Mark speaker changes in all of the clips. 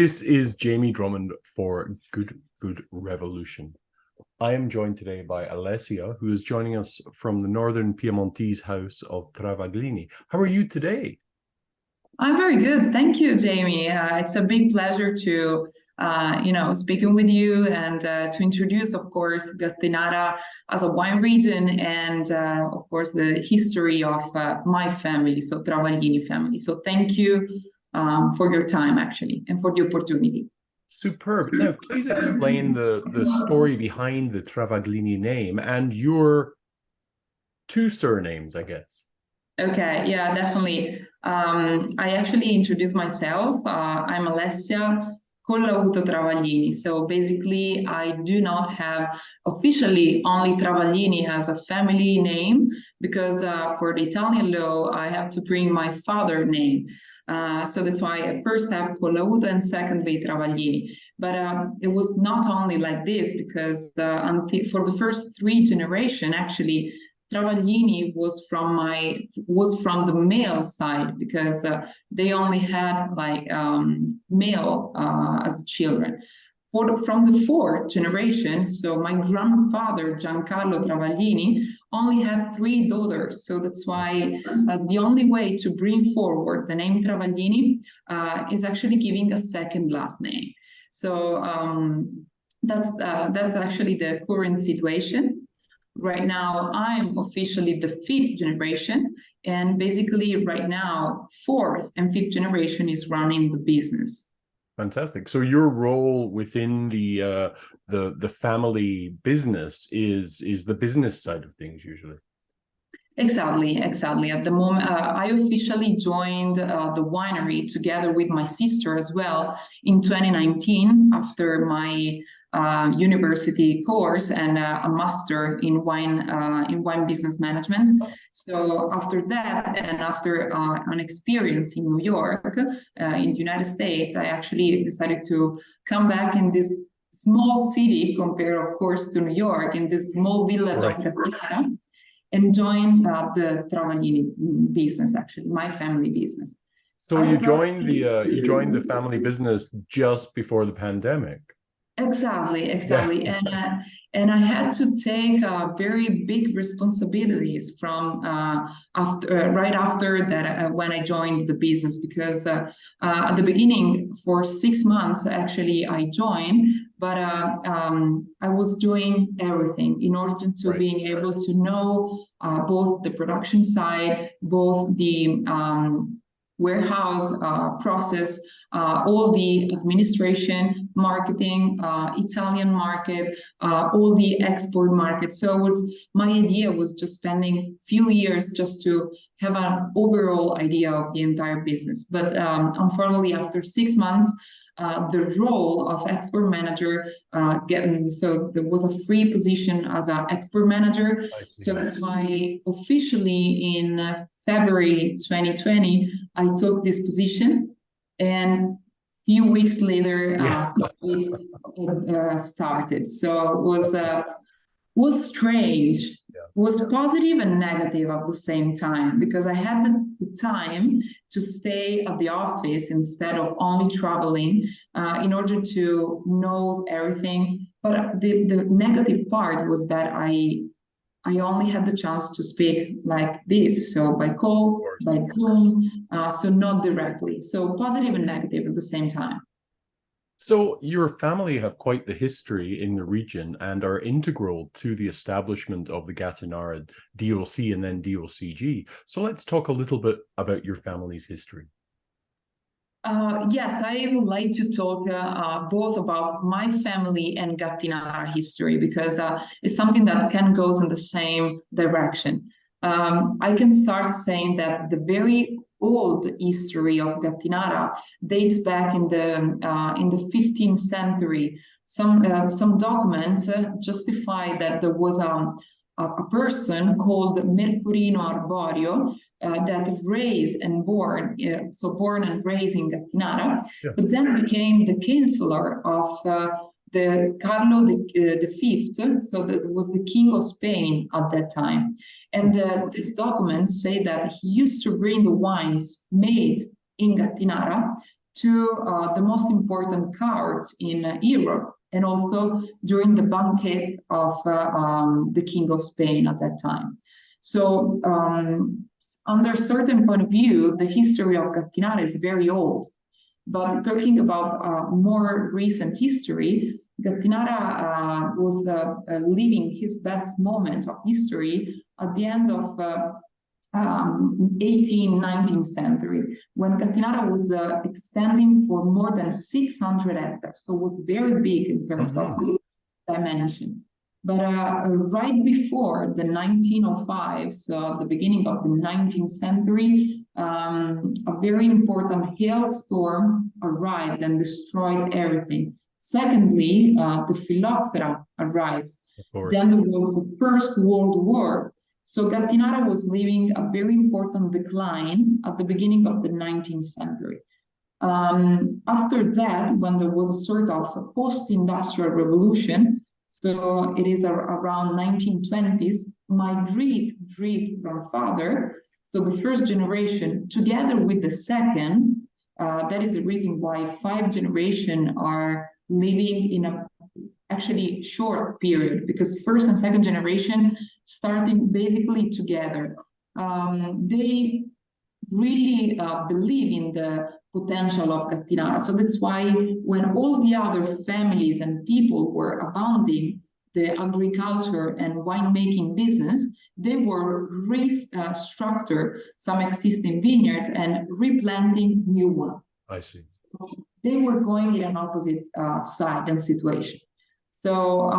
Speaker 1: This is Jamie Drummond for Good Food Revolution. I am joined today by Alessia, who is joining us from the northern Piemontese house of Travaglini. How are you today?
Speaker 2: I'm very good. Thank you, Jamie. It's a big pleasure to, speaking with you and to introduce, of course, Gattinara as a wine region and, of course, the history of my family, so Travaglini family. So thank you for your time, actually, and for the opportunity.
Speaker 1: Superb. Now, please explain the story behind the Travaglini name and your two surnames, I guess.
Speaker 2: Okay, yeah, definitely. I actually introduced myself. I'm Alessia Travaglini. So basically, I do not have officially only Travaglini as a family name because for the Italian law, I have to bring my father's name. So that's why I first have Collauto and secondly Travaglini. But it was not only like this because for the first three generations, actually, Travaglini was from the male side because they only had like male as children. From the fourth generation, so my grandfather Giancarlo Travaglini only had three daughters, so that's why the only way to bring forward the name Travaglini is actually giving a second last name. So that's actually the current situation. Right now, I'm officially the fifth generation, and basically right now, fourth and fifth generation is running the business.
Speaker 1: Fantastic. So your role within the family business is the business side of things usually.
Speaker 2: Exactly. At the moment, I officially joined the winery together with my sister as well in 2019 after my university course and a master in wine business management. So after that, and after an experience in New York, in the United States, I actually decided to come back in this small city compared, of course, to New York, in this small village of Gattinara, and join the Travaglini business, actually, my family business.
Speaker 1: So you joined the family business just before the pandemic.
Speaker 2: Exactly.
Speaker 1: Yeah.
Speaker 2: And I had to take very big responsibilities from right after that when I joined the business because at the beginning for 6 months actually I joined, but I was doing everything in order to being able to know both the production side, both the warehouse process, all the administration, marketing, Italian market, all the export market. So my idea was just spending few years just to have an overall idea of the entire business. But unfortunately, after 6 months, the role of export manager so there was a free position as an export manager. So I officially in February 2020, I took this position, and few weeks later, it started. So it was strange. Was positive and negative at the same time because I had the time to stay at the office instead of only traveling in order to know everything. But the negative part was that I only had the chance to speak like this, so by call, by Zoom, so not directly. So positive and negative at the same time.
Speaker 1: So your family have quite the history in the region and are integral to the establishment of the Gattinara DOC and then DOCG. So let's talk a little bit about your family's history.
Speaker 2: Yes, I would like to talk both about my family and Gattinara history because it's something that can goes in the same direction. I can start saying that the very old history of Gattinara dates back in the 15th century. Some documents justify that there was a person called Mercurino Arborio that raised and born and raised in Gattinara, but then became the chancellor of the Carlo V, so that was the king of Spain at that time. And these documents say that he used to bring the wines made in Gattinara to the most important court in Europe, and also during the banquet of the King of Spain at that time. So under a certain point of view, the history of Gattinara is very old. But talking about more recent history, Gattinara was living his best moment of history at the end of 18th, 19th century, when Gattinara was extending for more than 600 hectares. So it was very big in terms of dimension. But right before the 1905, so the beginning of the 19th century, a very important hailstorm arrived and destroyed everything. Secondly, the phylloxera arrives. Then there was the First World War. So Gattinara was living a very important decline at the beginning of the 19th century. After that, when there was a sort of post-industrial revolution, so it is around 1920s, my great-great-grandfather, so the first generation, together with the second, that is the reason why 5 generations are living in a actually short period, because first and second generation starting basically together. They really believe in the potential of Gattinara. So that's why when all the other families and people were abandoning the agriculture and winemaking business, they were restructuring some existing vineyards and replanting new ones.
Speaker 1: I see.
Speaker 2: They were going in an opposite side and situation. So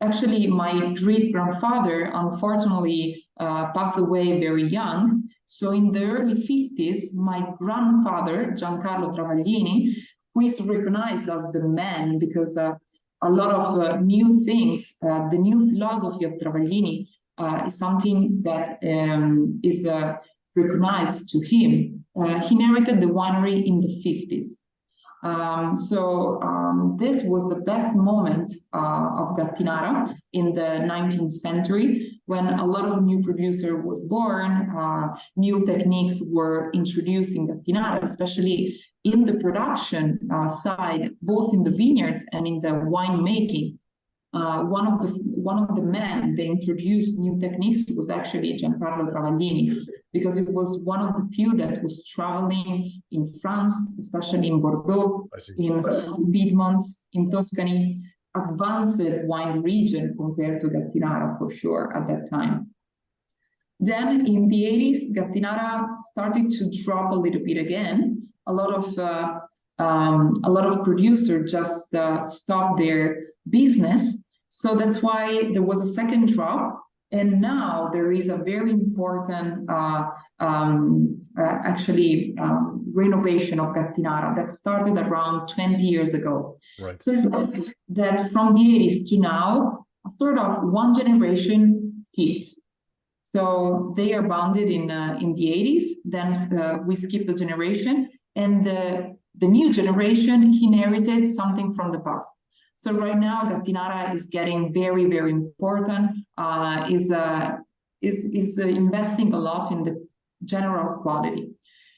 Speaker 2: actually, my great-grandfather unfortunately passed away very young. So in the early 50s, my grandfather, Giancarlo Travaglini, who is recognized as the man because a lot of new things, the new philosophy of Travaglini is something that is recognized to him. He inherited the winery in the 50s. This was the best moment of Gattinara in the 19th century, when a lot of new producer was born, new techniques were introduced in Gattinara, especially in the production side, both in the vineyards and in the winemaking. One of the men they introduced new techniques was actually Giancarlo Travaglini, because it was one of the few that was traveling in France, especially in Bordeaux, in Piedmont, in Tuscany, advanced wine region compared to Gattinara for sure at that time. Then in the 80s, Gattinara started to drop a little bit again. A lot of producers just stopped their business. So that's why there was a second drop. And now there is a very important renovation of Gattinara that started around 20 years ago.
Speaker 1: Right.
Speaker 2: So it's like that from the 80s to now, a sort of one generation skipped. So they are bounded in the 80s, then we skipped a generation, and the new generation inherited something from the past. So right now, Gattinara is getting very, very important, is investing a lot in the general quality.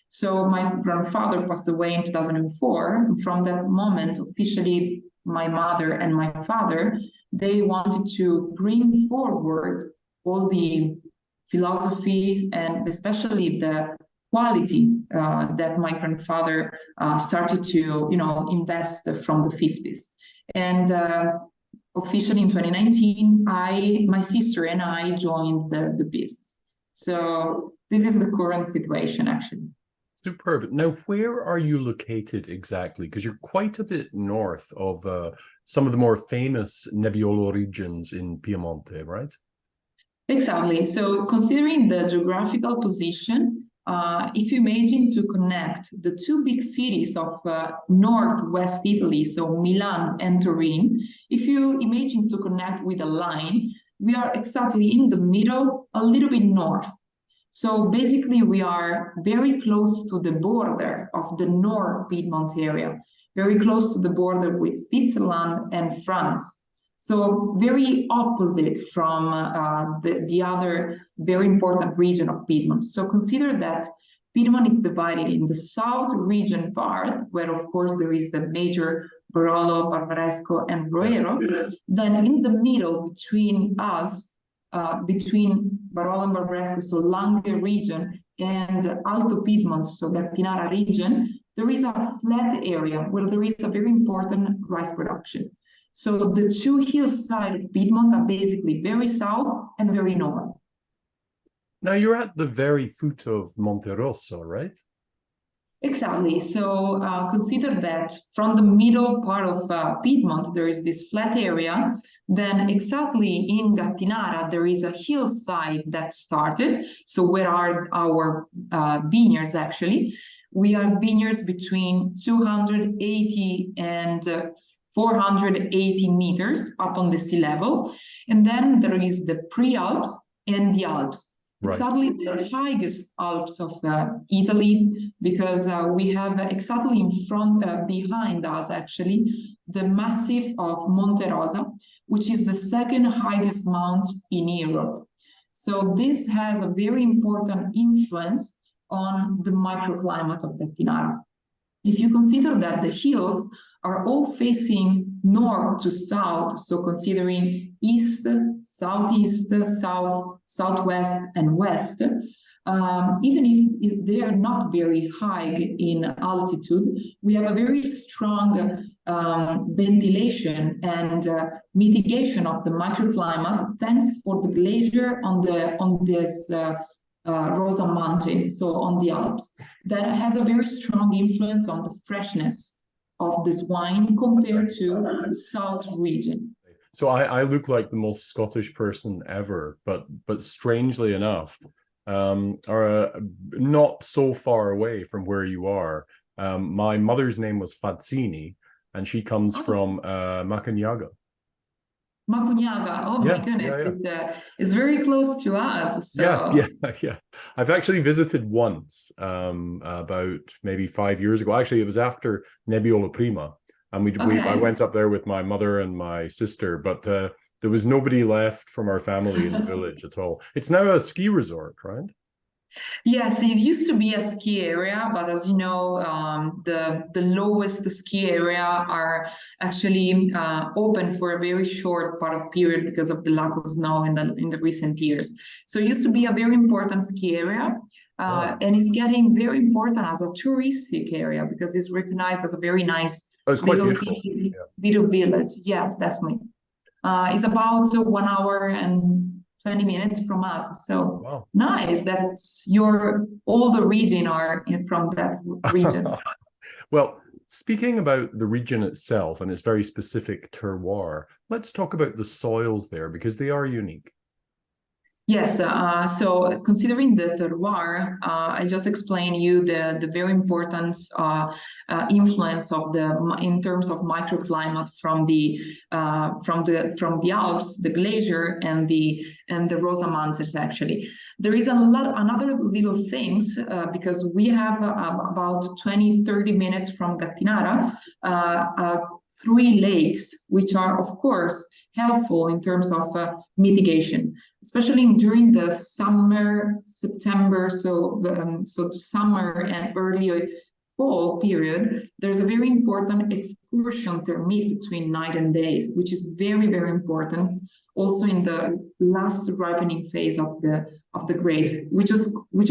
Speaker 2: So my grandfather passed away in 2004. And from that moment, officially, my mother and my father, they wanted to bring forward all the philosophy and especially the quality that my grandfather started to, invest from the 50s. And officially in 2019, my sister and I joined the business. So this is the current situation, actually.
Speaker 1: Superb. Now, where are you located exactly? Because you're quite a bit north of some of the more famous Nebbiolo regions in Piemonte, right?
Speaker 2: Exactly. So considering the geographical position, if you imagine to connect the two big cities of northwest Italy, so Milan and Turin, if you imagine to connect with a line, we are exactly in the middle, a little bit north. So basically, we are very close to the border of the North Piedmont area, very close to the border with Switzerland and France. So very opposite from the other very important region of Piedmont. So consider that Piedmont is divided in the south region part, where of course there is the major Barolo, Barbaresco, and Roero. Then in the middle between us, between Barolo and Barbaresco, so Langhe region, and Alto Piedmont, so Gattinara region, there is a flat area where there is a very important rice production. So the two hillsides of Piedmont are basically very south and very north.
Speaker 1: Now you're at the very foot of Monte Rosso, right?
Speaker 2: Exactly. So consider that from the middle part of Piedmont, there is this flat area. Then exactly in Gattinara, there is a hillside that started. So where are our vineyards actually? We have vineyards between 280 and 480 meters up on the sea level. And then there is the pre-Alps and the Alps.
Speaker 1: Right.
Speaker 2: Exactly the highest Alps of Italy, because we have exactly in front, behind us actually, the massif of Monte Rosa, which is the second highest mount in Europe. So this has a very important influence on the microclimate of Gattinara. If you consider that the hills are all facing north to south, so considering east, southeast, south, southwest, and west, even if they are not very high in altitude, we have a very strong ventilation and mitigation of the microclimate thanks for the glacier on this Rosa Mountain, so on the Alps, that has a very strong influence on the freshness of this wine compared to the South region.
Speaker 1: So I look like the most Scottish person ever, but strangely enough, are not so far away from where you are. My mother's name was Fazzini, and she comes from Macugnaga.
Speaker 2: Macugnaga, oh
Speaker 1: yes,
Speaker 2: my goodness, it's very close to us. So.
Speaker 1: Yeah. I've actually visited once, about maybe 5 years ago. Actually, it was after Nebbiolo Prima, and I went up there with my mother and my sister, but there was nobody left from our family in the village at all. It's now a ski resort, right?
Speaker 2: Yes, it used to be a ski area, but as you know, the lowest ski area are actually open for a very short part of period because of the lack of snow in the recent years. So it used to be a very important ski area, and it's getting very important as a touristic area because it's recognized as a very nice little city, little village. Yes, definitely. It's about 1 hour and 20 minutes from us. So nice that all the region are from that region.
Speaker 1: Well, speaking about the region itself and its very specific terroir, let's talk about the soils there because they are unique.
Speaker 2: Yes, so considering the terroir, I just explained you the very important influence of in terms of microclimate from the Alps, the glacier, and the Rosa Mountains. Actually, there is another little things because we have about 20-30 minutes from Gattinara. 3 lakes, which are of course helpful in terms of mitigation, especially during the summer, September, so the summer and early fall period. There's a very important excursion thermic between night and days, which is very, very important. Also in the last ripening phase of the grapes, which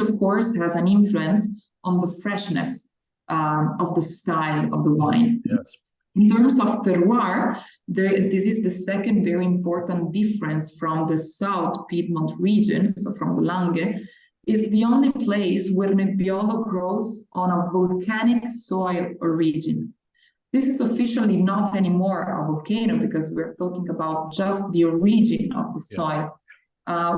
Speaker 2: of course has an influence on the freshness of the style of the wine.
Speaker 1: Yes.
Speaker 2: In terms of terroir, this is the second very important difference from the South Piedmont region, so from the Langhe. It's the only place where Nebbiolo grows on a volcanic soil origin. This is officially not anymore a volcano because we're talking about just the origin of the soil.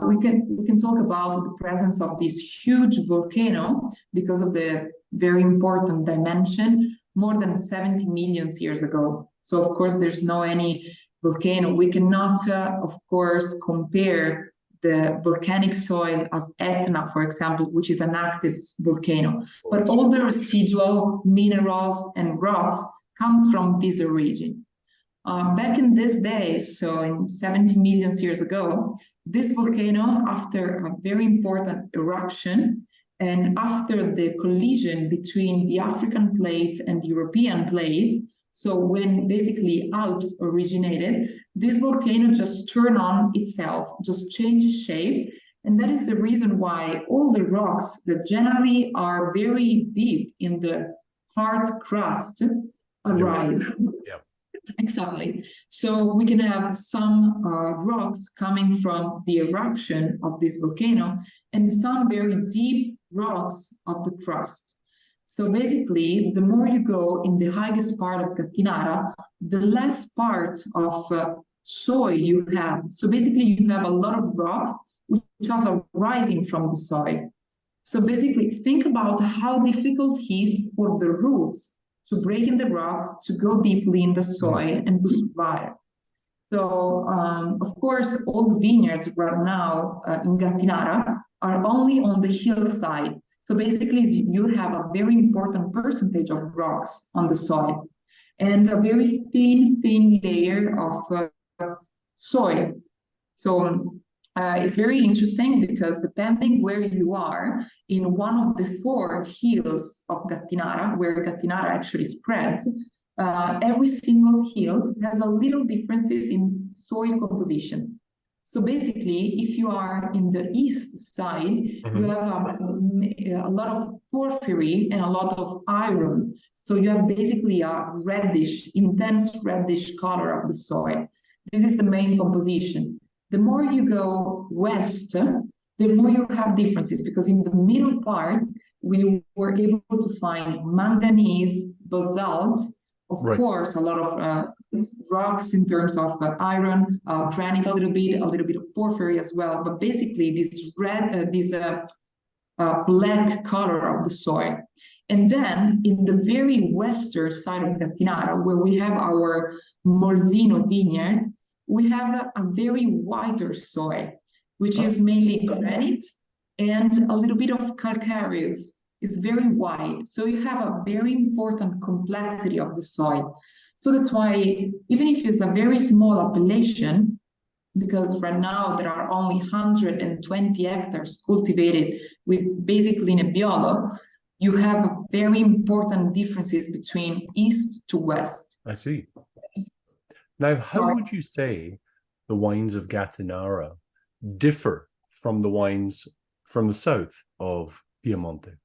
Speaker 2: We can talk about the presence of this huge volcano because of the very important dimension, more than 70 million years ago. So of course there's no any volcano. We cannot, of course, compare the volcanic soil as Etna, for example, which is an active volcano. But all the residual minerals and rocks comes from this origin. Back in these days, so in 70 million years ago, this volcano, after a very important eruption, And after the collision between the African plate and the European plate, so when basically Alps originated, this volcano just turned on itself, just changes shape. And that is the reason why all the rocks that generally are very deep in the hard crust arise.
Speaker 1: Yeah.
Speaker 2: Exactly. So we can have some rocks coming from the eruption of this volcano and some very deep rocks of the crust. So basically, the more you go in the highest part of Gattinara, the less part of soil you have. So basically, you have a lot of rocks which are rising from the soil. So basically, think about how difficult it is for the roots to break in the rocks, to go deeply in the soil and to survive. So, of course, all the vineyards right now in Gattinara are only on the hillside. So basically, you have a very important percentage of rocks on the soil and a very thin layer of soil. So it's very interesting because depending where you are in one of the four hills of Gattinara, where Gattinara actually spreads, every single hill has a little differences in soil composition. So basically, if you are in the east side, you have a lot of porphyry and a lot of iron. So you have basically a reddish, intense reddish color of the soil. This is the main composition. The more you go west, the more you have differences, because in the middle part, we were able to find manganese, basalt, of course, a lot of rocks in terms of iron, granite a little bit of porphyry as well. But basically, this red, black color of the soil. And then in the very western side of Gattinara, where we have our Morzino vineyard, we have a very whiter soil, which is mainly granite and a little bit of calcareous. It's very white. So you have a very important complexity of the soil. So that's why, even if it's a very small appellation, because right now there are only 120 hectares cultivated with basically Nebbiolo, you have very important differences between east to west.
Speaker 1: I see. Now, how would you say the wines of Gattinara differ from the wines from the south of Piemonte?